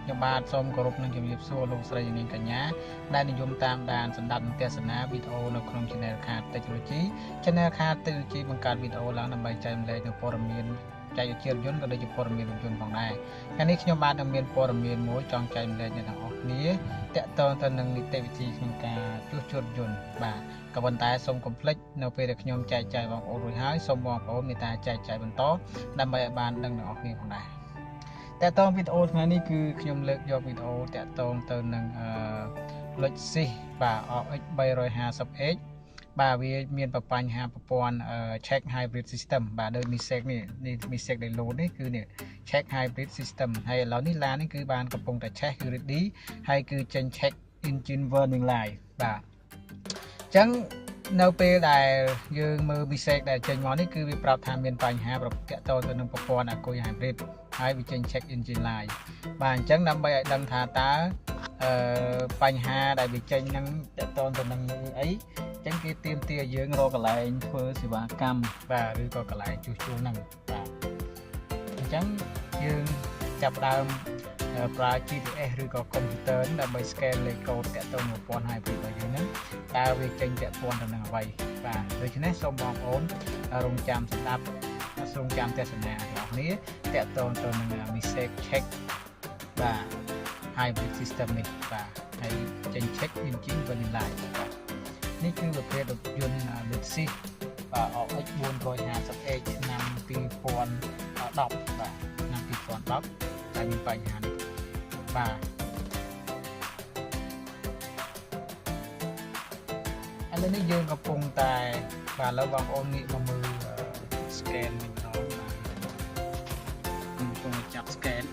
ខ្ញុំបាទសូមគោរពនឹងជំរាបសួរលោកស្រីនាងកញ្ញាដែលនិយមតាមដានសម្ដាប់ទស្សនាវីដេអូនៅក្នុង Channel ខាត Technology Channel ខាត Technology បង្កើតវីដេអូឡើងដើម្បីចែករំលែកនូវព័ត៌មានចែកជារយន្តក៏ដូចជាព័ត៌មានរយន្តផងដែរថ្ងៃនេះខ្ញុំបាទនឹងមានព័ត៌មានមួយចង់ចែករំលែកអ្នកទាំងអស់គ្នាតាក់ទងទៅនឹងនីតិវិធីក្នុងការជួសជុលយន្តបាទក៏ប៉ុន្តែសូមកុំភ្លេចនៅពេលដែលខ្ញុំចែកចាយបងប្អូនរួចហើយសូមបងប្អូនមេត្តាចែកចាយបន្តដើម្បីឲ្យបានដឹងទាំងអស់គ្នាផងដែរតាក់ទងវីដេអូថ្ងៃនេះគឺខ្ញុំលើកយកវីដេអូតាក់ទងទៅនឹងLuxus បាទ RX 350H បាទវាមានបញ្ហាប្រព័ន្ធ check hybrid system បាទដូច mistake នេះ mistake ដែល load នេះគឺនេះ check hybrid system ហើយឥឡូវនេះឡាននេះគឺបានកំពុងតែ check គឺ ready ហើយគឺចេញ check engine warning light បាទអញ្ចឹងនៅពេលដែលយើងមើល mistake ដែលចេញមកនេះគឺវាប្រាប់ថាមានបញ្ហាប្រទាក់ទងទៅនឹងប្រព័ន្ធអាគុយ hybrid ហើយវាចេញ check engine light បាទអញ្ចឹងដើម្បីឲ្យដឹងថាតើបញ្ហាដែលវាចេញនឹងតាក់ទងទៅនឹងអីអញ្ចឹងគេទាមទារយើងរកកន្លែងធ្វើសេវាកម្មបាទឬក៏កន្លែងជួសជុលហ្នឹងបាទអញ្ចឹងយើងចាប់ដើមប្រើ GPS ឬក៏កុំព្យូទ័រដើម្បី scan លេខកូដតាក់ទងនឹងប្រព័ន្ធ hybrid របស់យើងហ្នឹងតើវាចេញតាក់ទងទៅនឹងអ្វីបាទដូច្នេះសូមបងប្អូនរងចាំស្ដាប់សូមចាំទស្សនាទាំងអស់គ្នាតាក់ទងទៅនឹង mistake check បាទ hybrid system នេះបាទហើយចេញ check engine warning light បាទនេះគឺប្រភេទរថយន្ត Luxus បាទ RX 450H ឆ្នាំ2010បាទឆ្នាំ2010តែមានបញ្ហានេះបាទឥឡូវនេះយើងកំពុងតែបាទឥឡូវបងប្អូនងាកមកមើល scan វិញម្ដងបាទកំពុងចាប់ scan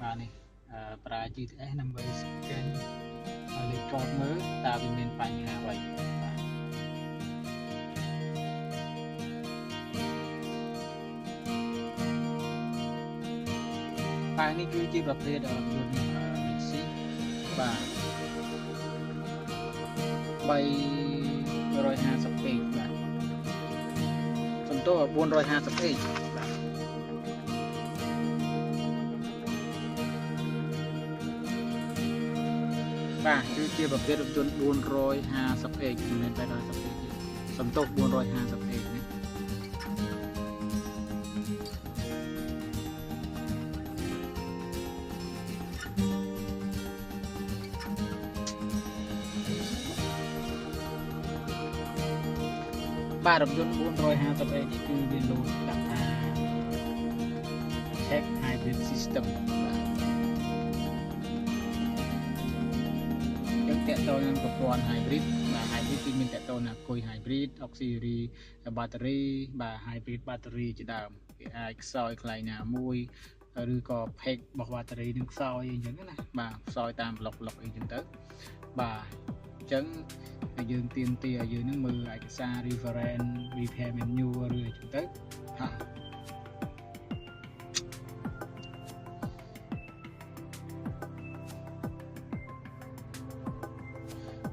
បាទនេះប្រើ GPS ដើម្បី scan ឲ្យលេខកូដមើលតើវាមានបញ្ហាអ្វីបាទនេះគឺជាប្រភេទរថយន្ត Luxus បាទ350ពេកបាទសំទោស450ពេកបាទគឺជាប្រភេទរថយន្ត 450ពេកមិនមែន850ពេកទេសំទោស450ពេកនេះបាទរថយន្ត 450A នេះគឺវាលោតដាក់ថា check hybrid system បាទយើងតាក់ទងនឹងប្រព័ន្ធ hybrid បាទ hybrid គឺមានតាក់ទងនឹងគុយ hybrid auxiliary battery បាទ hybrid battery ជាដើមវាអាចខ្សោយខ្លាំងណាមួយឬក៏ pack របស់ battery នឹងខ្សោយអីចឹងណាបាទខ្សោយតាម block អីចឹងទៅបាទអញ្ចឹងយើងទាមទារឲ្យយើងនឹងមើលឯកសារ reference repair manual ឬអីចឹងទៅហា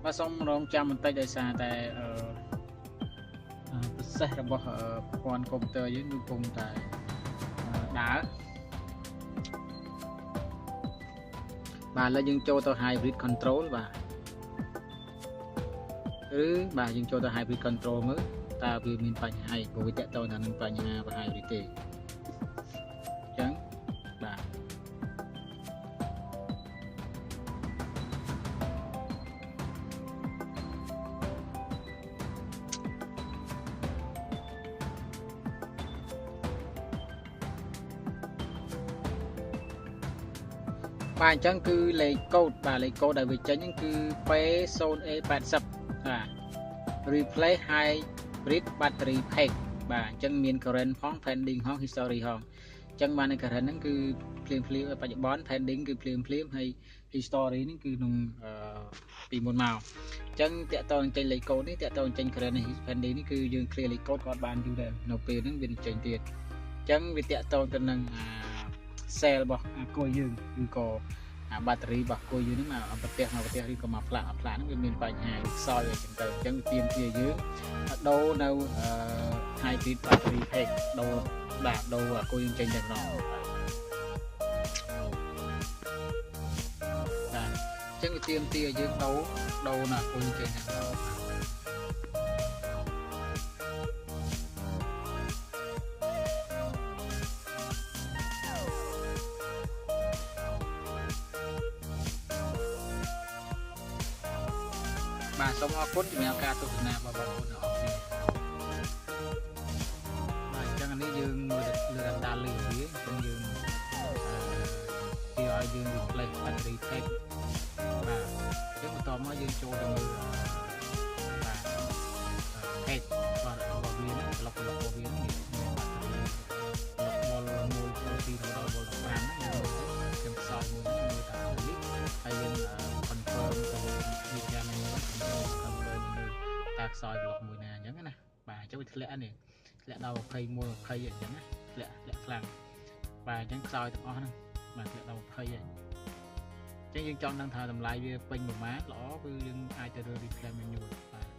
បាទសូមរងចាំបន្តិចដោយសារតែprocess របស់ប្រព័ន្ធកុំព្យូទ័រយើងកំពុងតែដើរបាទឥឡូវយើងចូលទៅ hybrid control បាទឬបាទយើងចូលទៅ hybrid control មើលតើវាមានបញ្ហាអីព្រោះវាតាក់ទងនឹងបញ្ហាប្រហែលឬទេអញ្ចឹងបាទបាទអញ្ចឹងគឺលេខកូដបាទលេខកូដដែលវាចេញហ្នឹងគឺ P0A80 បាទ replace hybrid battery pack បាទអញ្ចឹងមាន current ផង pending ផង history ផងអញ្ចឹងបាន current ហ្នឹងគឺភ្លាមបច្ចុប្បន្ន pending គឺភ្លាមហើយ history ហ្នឹងគឺក្នុងពីមុនមកអញ្ចឹងតាក់ទងចេញលេខកូដនេះតាក់ទងចេញ current នេះ pending នេះគឺយើង clear លេខកូដគាត់បានយូរដែរនៅពេលហ្នឹងវាចេញទៀតអញ្ចឹងវាតាក់ទងទៅនឹងcell របស់គួយយើងឬក៏បាក់តេរីរបស់គួយយើងហ្នឹងមកប្រទេសឬក៏មកផ្លាកហ្នឹងវាមានបញ្ហាខ្សោយអីចឹងទៅអញ្ចឹងទាមទារយើងដូរនៅ hybrid battery pack ដូរគួយយើងចេញតែម្ដង ចឹងវាទៀមទាយើងដូរណាពុយចេញណាបាទសូមអរគុណសម្រាប់ការទស្សនាបងប្អូនទាំងអស់គ្នាបាទអញ្ចឹងនេះយើងមើលលើរ៉ាដាលឺវាអញ្ចឹងយើងឲ្យយើង replace battery tape បាទអញ្ចឹងបន្តមកយើងចូលទៅមើលបាទ tape បាទរបស់វានេះប្លុករបស់វានេះមាន battery វ៉ុល1 2ដល់វ៉ុល15ហ្នឹងខ្ញុំខ្សោយមួយហ្នឹងមើលតាមនេះហើយយើង confirm ទៅវិទ្យាល័យមើល confirm មើលតាខ្សោយប្លុកមួយណាអញ្ចឹងណាបាទអញ្ចឹងវាធ្លាក់នេះធ្លាក់ដល់21 20អញ្ចឹងណាធ្លាក់ខ្លាំងបាទអញ្ចឹងខ្សោយទាំងអស់ហ្នឹងបាទធ្លាក់ដល់20ហើយអញ្ចឹងយើងចង់ដឹងថាតម្លៃវាពេញប្រមាណល្អគឺយើងអាចទៅរើ replace manual បាទ